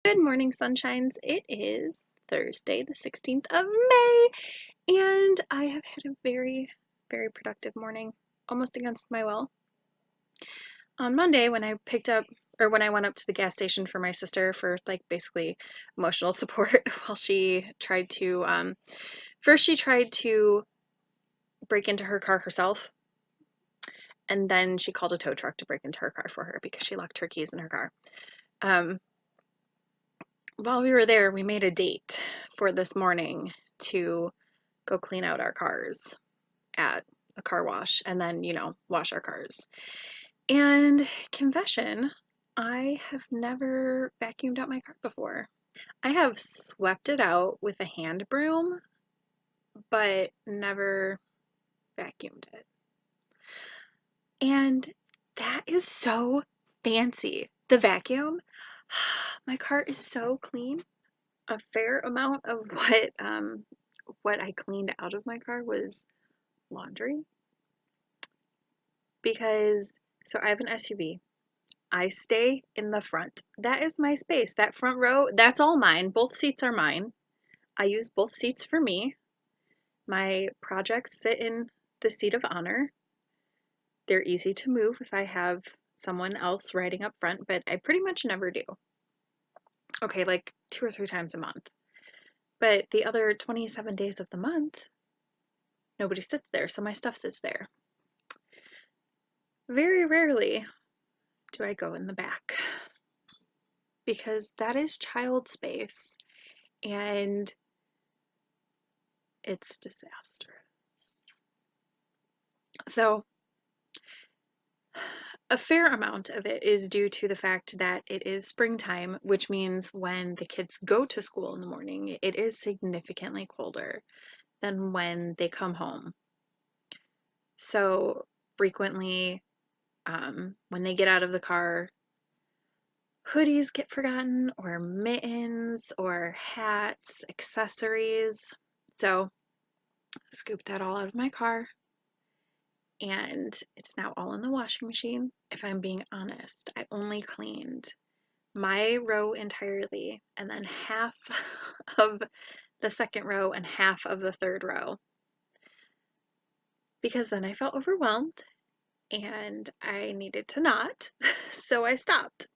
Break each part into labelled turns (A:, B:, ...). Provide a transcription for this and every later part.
A: Good morning, sunshines. It is Thursday, the 16th of May, and I have had a very productive morning, almost against my will. On Monday, when I went up to the gas station for my sister for basically emotional support while she tried to, first she tried to break into her car herself, and then she called a tow truck to break into her car for her because she locked her keys in her car. While we were there, we made a date for this morning to go clean out our cars at a car wash and then, wash our cars. And confession, I have never vacuumed out my car before. I have swept it out with a hand broom, but never vacuumed it. And that is so fancy. The vacuum, my car is so clean. A fair amount of what I cleaned out of my car was laundry because I have an SUV. I stay in the front. That is my space. That front row, that's all mine. Both seats are mine. I use both seats for me. My projects sit in the seat of honor. They're easy to move if I have someone else riding up front, but I pretty much never do. Okay, like 2 or 3 times a month. But the other 27 days of the month, nobody sits there, so my stuff sits there. Very rarely do I go in the back because that is child space and it's disastrous. So, a fair amount of it is due to the fact that it is springtime, which means when the kids go to school in the morning, it is significantly colder than when they come home. So, frequently, when they get out of the car, hoodies get forgotten, or mittens, or hats, accessories. So, scooped that all out of my car, and it's now all in the washing machine. If I'm being honest, I only cleaned my row entirely, and then half of the second row and half of the third row, because then I felt overwhelmed and I needed to not, so I stopped.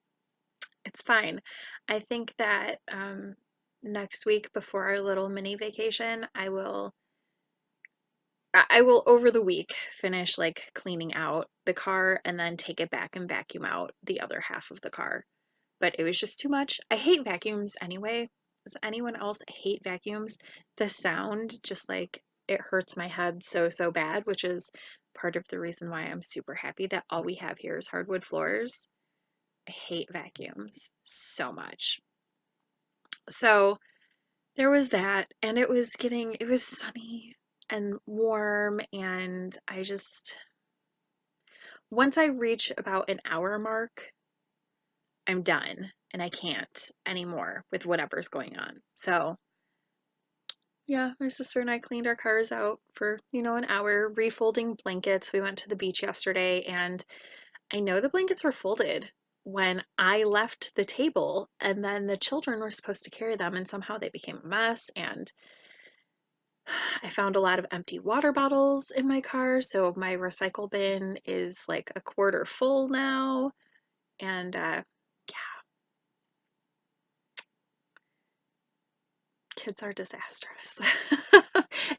A: It's fine. I think that next week before our little mini vacation, I will over the week finish cleaning out the car and then take it back and vacuum out the other half of the car. But it was just too much. I hate vacuums anyway. Does anyone else hate vacuums? The sound just it hurts my head so bad, which is part of the reason why I'm super happy that all we have here is hardwood floors. I hate vacuums so much. So there was that, and it was sunny and warm, and once I reach about an hour mark, I'm done and I can't anymore with whatever's going on. So, yeah, my sister and I cleaned our cars out for, an hour, refolding blankets. We went to the beach yesterday, and I know the blankets were folded when I left the table, and then the children were supposed to carry them, and somehow they became a mess. And I found a lot of empty water bottles in my car, so my recycle bin is like a quarter full now. And yeah, kids are disastrous.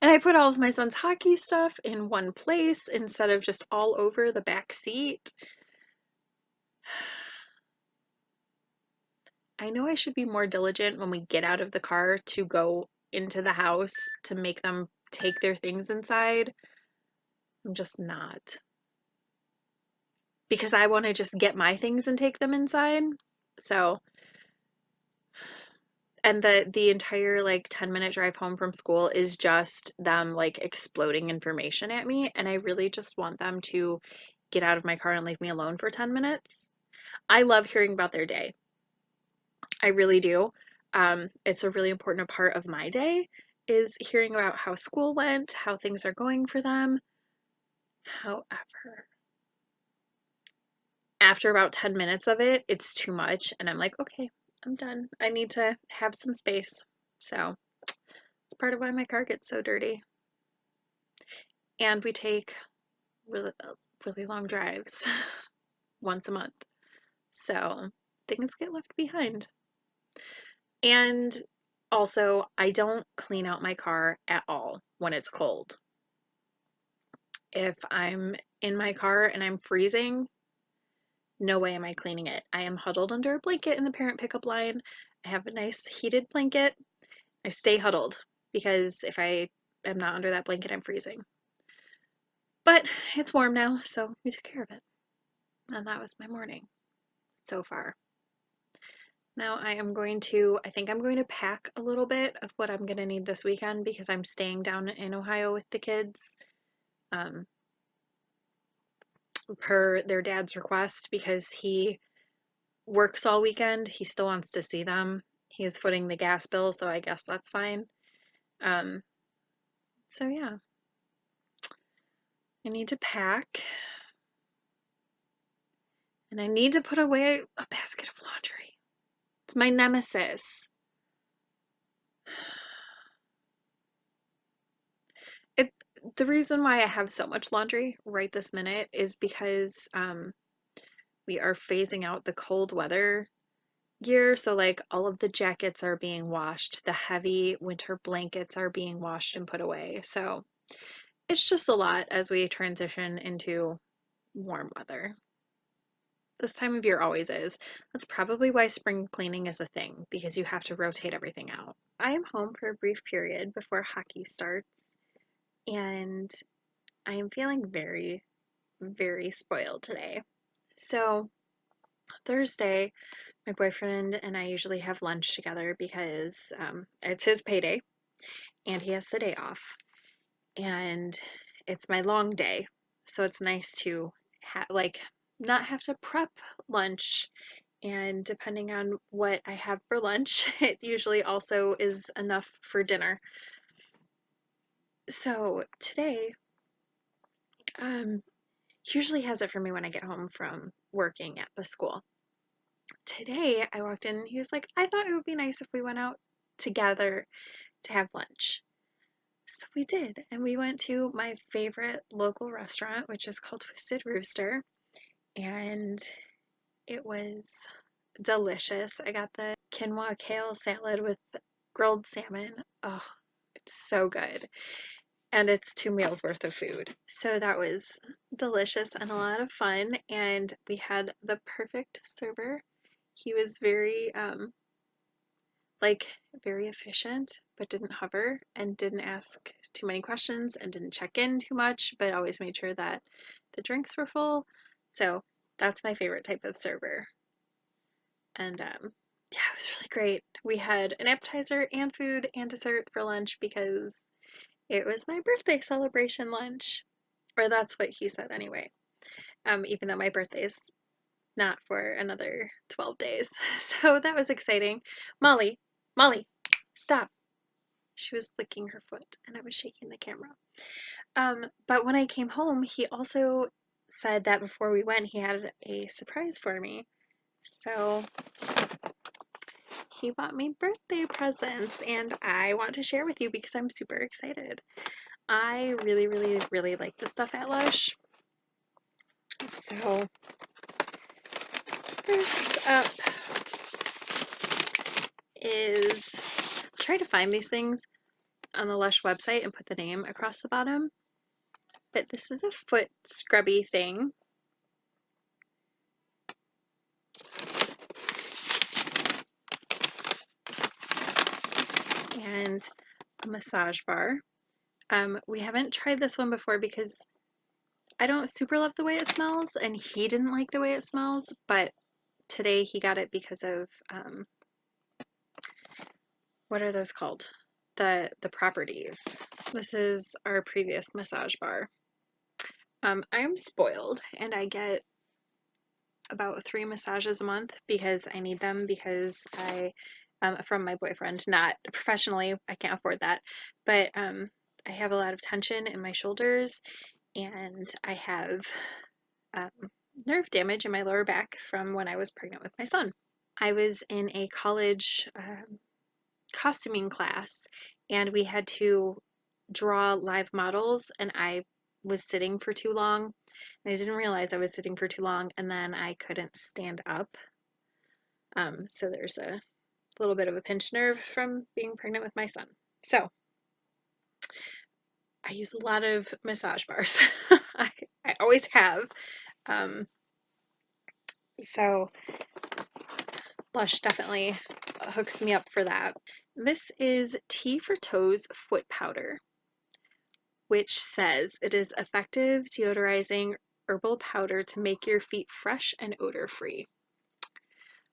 A: And I put all of my son's hockey stuff in one place instead of just all over the back seat. I know I should be more diligent when we get out of the car to go into the house to make them take their things inside. I'm just not. Because I want to just get my things and take them inside. So, and the entire 10-minute drive home from school is just them exploding information at me, and I really just want them to get out of my car and leave me alone for 10 minutes. I love hearing about their day. I really do. It's a really important part of my day is hearing about how school went, how things are going for them. However, after about 10 minutes of it, it's too much, and I'm like, okay, I'm done. I need to have some space. So it's part of why my car gets so dirty. And we take really, really long drives once a month. So things get left behind. And also, I don't clean out my car at all when it's cold. If I'm in my car and I'm freezing, no way am I cleaning it. I am huddled under a blanket in the parent pickup line. I have a nice heated blanket. I stay huddled because if I am not under that blanket, I'm freezing. But it's warm now, so we took care of it. And that was my morning so far. Now I think I'm going to pack a little bit of what I'm going to need this weekend because I'm staying down in Ohio with the kids, um, per their dad's request because he works all weekend. He still wants to see them. He is footing the gas bill, so I guess that's fine. Um, so yeah, I need to pack and I need to put away a basket of laundry. It's my nemesis. It the reason why I have so much laundry right this minute is because we are phasing out the cold weather gear, so like all of the jackets are being washed, the heavy winter blankets are being washed and put away. So it's just a lot as we transition into warm weather. This time of year always is. That's probably why spring cleaning is a thing, because you have to rotate everything out. I am home for a brief period before hockey starts, and I am feeling very, very spoiled today. So, Thursday, my boyfriend and I usually have lunch together because it's his payday and he has the day off. And it's my long day. So it's nice to not have to prep lunch. And depending on what I have for lunch, it usually also is enough for dinner. So today, he usually has it for me when I get home from working at the school. Today I walked in and he was like, I thought it would be nice if we went out together to have lunch. So we did, and we went to my favorite local restaurant, which is called Twisted Rooster, and it was delicious. I got the quinoa kale salad with grilled salmon. Oh, it's so good. And it's 2 meals worth of food. So that was delicious and a lot of fun. And we had the perfect server. He was like very efficient, but didn't hover and didn't ask too many questions and didn't check in too much, but always made sure that the drinks were full. So that's my favorite type of server. And yeah, it was really great. We had an appetizer and food and dessert for lunch because it was my birthday celebration lunch. Or that's what he said anyway. Even though my birthday is not for another 12 days. So that was exciting. Molly, Molly, stop. She was licking her foot and I was shaking the camera. But when I came home, he also said that before we went, he had a surprise for me. So he bought me birthday presents and I want to share with you because I'm super excited. I really, really, really like the stuff at Lush. So first up is try to find these things on the Lush website and put the name across the bottom. But this is a foot scrubby thing. And a massage bar. We haven't tried this one before because I don't super love the way it smells and he didn't like the way it smells, but today he got it because of what are those called? The properties. This is our previous massage bar. I'm spoiled and I get about 3 massages a month because I need them because I from my boyfriend, not professionally, I can't afford that, but I have a lot of tension in my shoulders and I have um, nerve damage in my lower back from when I was pregnant with my son. I was in a college costuming class, and we had to draw live models, and I was sitting for too long, and I didn't realize I was sitting for too long, and then I couldn't stand up. So there's a little bit of a pinched nerve from being pregnant with my son. So I use a lot of massage bars. I always have. Um, so Lush definitely hooks me up for that. This is Tea for Toes foot powder, which says it is effective deodorizing herbal powder to make your feet fresh and odor free.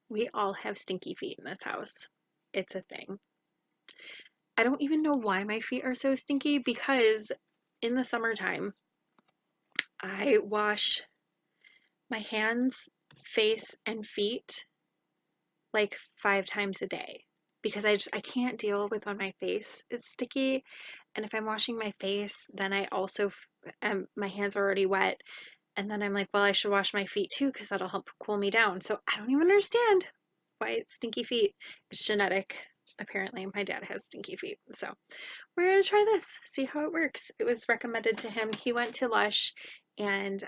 A: We all have stinky feet in this house. It's a thing. I don't even know why my feet are so stinky, because in the summertime, I wash my hands, face, and feet like 5 times a day, because I can't deal with when my face is sticky. And if I'm washing my face, then I also my hands are already wet, and then I'm like, well, I should wash my feet too, because that'll help cool me down. So I don't even understand why it's stinky feet. It's genetic. Apparently my dad has stinky feet. So we're gonna try this, see how it works. It was recommended to him. He went to Lush and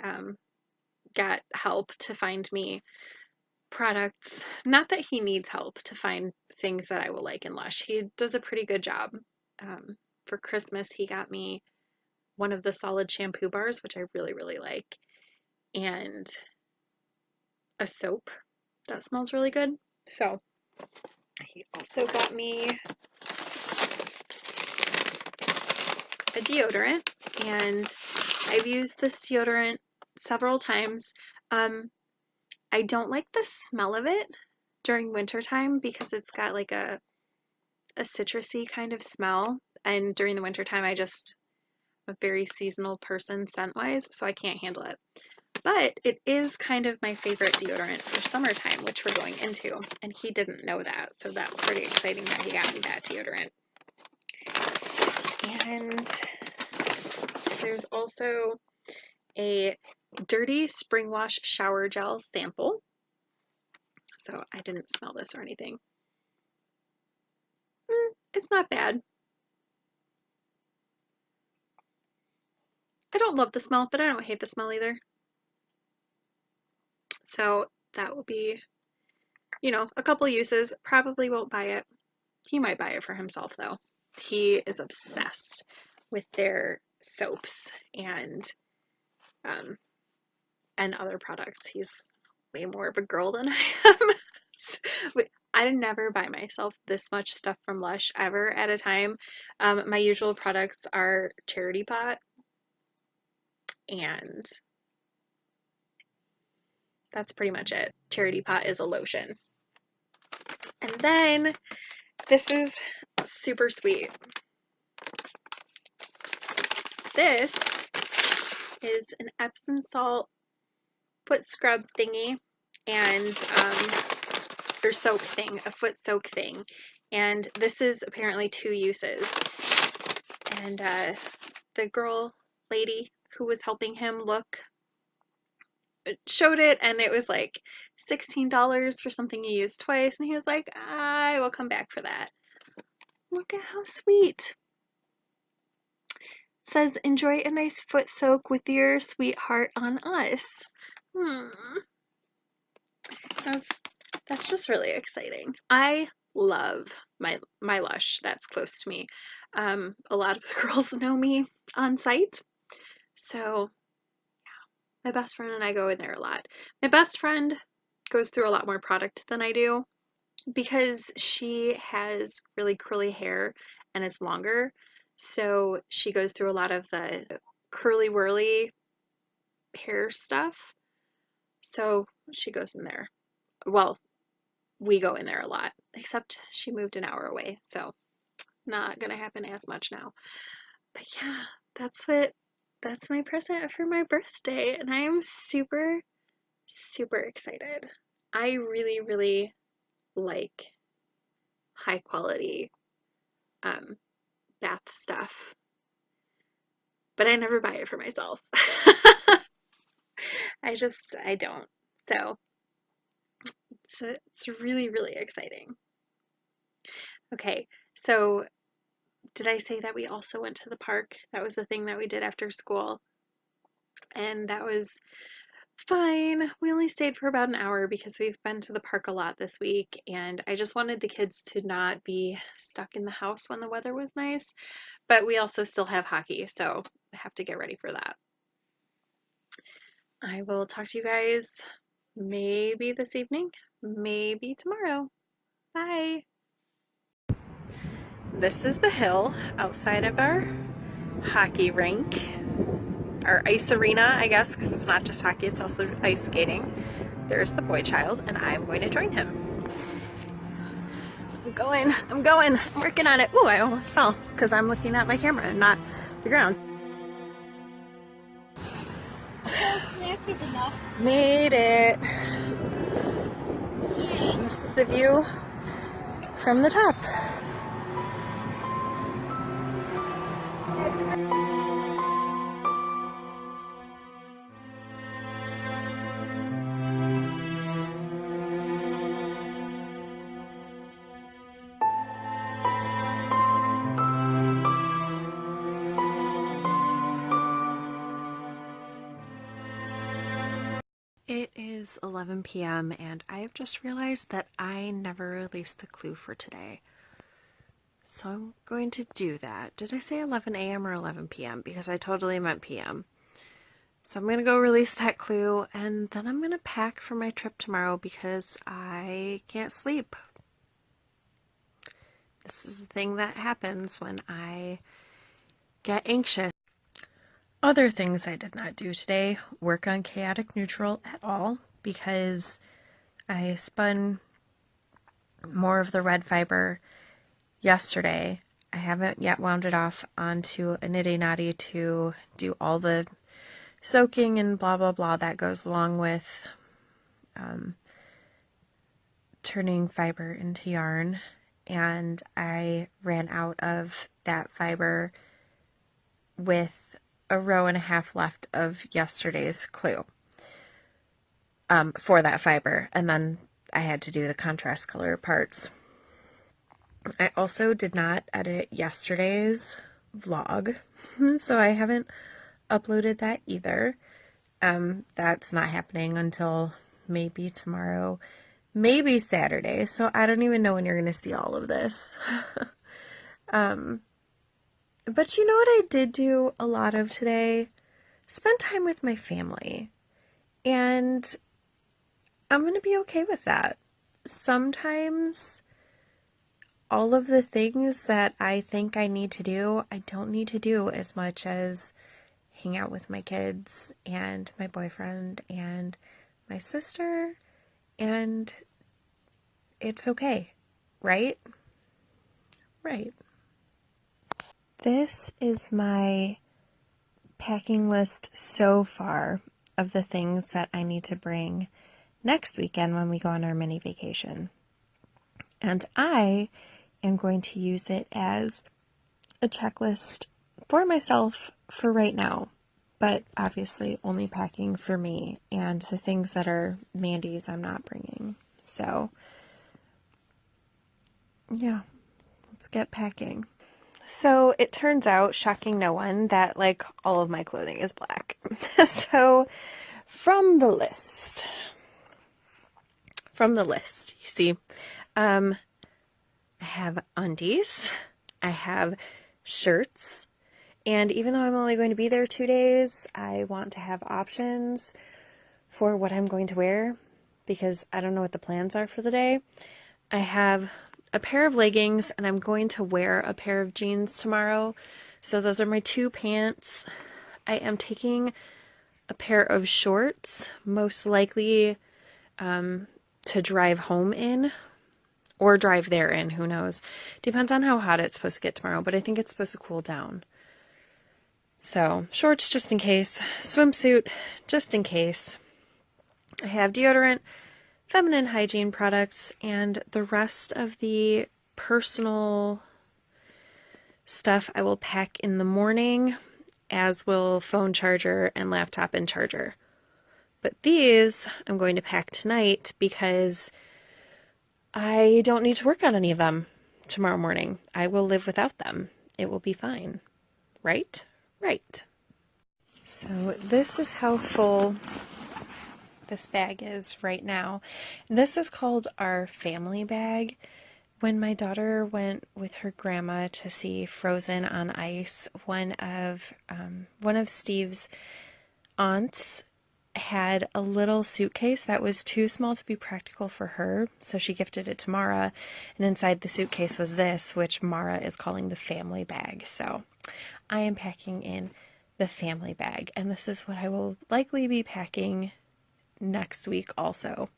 A: got help to find me products. Not that he needs help to find things that I will like in Lush. He does a pretty good job. For Christmas, he got me one of the solid shampoo bars, which I really, really like, and a soap that smells really good. So he also got me a deodorant, and I've used this deodorant several times. I don't like the smell of it during wintertime, because it's got like a citrusy kind of smell, and during the wintertime I'm a very seasonal person scent-wise, so I can't handle it. But it is kind of my favorite deodorant for summertime, which we're going into, and he didn't know that, so that's pretty exciting that he got me that deodorant. And there's also a Dirty Spring Wash Shower Gel sample. So I didn't smell this or anything. It's not bad. I don't love the smell, but I don't hate the smell either. So that will be, a couple uses. Probably won't buy it. He might buy it for himself though. He is obsessed with their soaps and other products. He's way more of a girl than I am. I never buy myself this much stuff from Lush ever at a time. My usual products are Charity Pot, and that's pretty much it. Charity Pot is a lotion. And then this is super sweet. This is an Epsom salt foot scrub thingy, and or soak thing, a foot soak thing. And this is apparently 2 uses. And the lady who was helping him look showed it, and it was like $16 for something you use twice, and he was like, I will come back for that. Look at how sweet. It says, enjoy a nice foot soak with your sweetheart on us. That's just really exciting. I love my Lush that's close to me. A lot of the girls know me on site, so yeah, my best friend and I go in there a lot. My best friend goes through a lot more product than I do, because she has really curly hair and it's longer, so she goes through a lot of the curly whirly hair stuff, so she goes in there. Well, we go in there a lot, except she moved an hour away, so not gonna happen as much now. But yeah, that's my present for my birthday, and I am super, super excited. I really, really like high quality bath stuff, but I never buy it for myself. I don't. So So it's really, really exciting. Okay, so did I say that we also went to the park? That was the thing that we did after school. And that was fine. We only stayed for about an hour because we've been to the park a lot this week, and I just wanted the kids to not be stuck in the house when the weather was nice. But we also still have hockey, so I have to get ready for that. I will talk to you guys maybe this evening, maybe tomorrow. Bye. This is the hill outside of our hockey rink, our ice arena, I guess, because it's not just hockey, it's also ice skating. There's the boy child, and I'm going to join him. I'm working on it. Ooh, I almost fell because I'm looking at my camera and not the ground.
B: Slanted enough.
A: Made it. This is the view from the top. It is 11 p.m. and I have just realized that I never released the clue for today. So I'm going to do that. Did I say 11 a.m. or 11 p.m.? Because I totally meant p.m. So I'm going to go release that clue, and then I'm going to pack for my trip tomorrow because I can't sleep. This is the thing that happens when I get anxious. Other things I did not do today, work on chaotic neutral at all, because I spun more of the red fiber yesterday. I haven't yet wound it off onto a Niddy-Noddy to do all the soaking and blah blah blah that goes along with turning fiber into yarn, and I ran out of that fiber with a row and a half left of yesterday's clue for that fiber, and then I had to do the contrast color parts. I also did not edit yesterday's vlog, so I haven't uploaded that either. That's not happening until maybe tomorrow, maybe Saturday, so I don't even know when you're going to see all of this. But you know what I did do a lot of today? Spend time with my family. And I'm going to be okay with that. Sometimes all of the things that I think I need to do, I don't need to do as much as hang out with my kids and my boyfriend and my sister. And it's okay, right? Right. This is my packing list so far of the things that I need to bring next weekend when we go on our mini vacation. And I am going to use it as a checklist for myself for right now, but obviously only packing for me, and the things that are Mandy's I'm not bringing. So, yeah, let's get packing. So it turns out, shocking no one, that like all of my clothing is black. So from the list, you see, I have undies, I have shirts, and even though I'm only going to be there 2 days, I want to have options for what I'm going to wear because I don't know what the plans are for the day. I have a pair of leggings, and I'm going to wear a pair of jeans tomorrow. So those are my 2 pants. I am taking a pair of shorts, most likely to drive home in or drive there in, who knows. Depends on how hot it's supposed to get tomorrow, but I think it's supposed to cool down. So shorts just in case, swimsuit just in case. I have deodorant, feminine hygiene products, and the rest of the personal stuff I will pack in the morning, as will phone charger and laptop and charger. But these I'm going to pack tonight because
C: I don't need to work on any of them tomorrow morning. I will live without them. It will be fine. Right? Right. So this is how full this bag is right now. This is called our family bag. When my daughter went with her grandma to see Frozen on Ice, one of Steve's aunts had a little suitcase that was too small to be practical for her, so she gifted it to Mara, and inside the suitcase was this, which Mara is calling the family bag. So I am packing in the family bag, and this is what I will likely be packing next week also,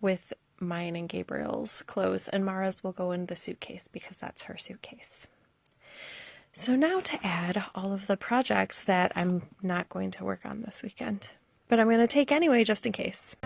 C: with mine and Gabriel's clothes, and Mara's will go in the suitcase because that's her suitcase. So now to add all of the projects that I'm not going to work on this weekend, but I'm going to take anyway just in case.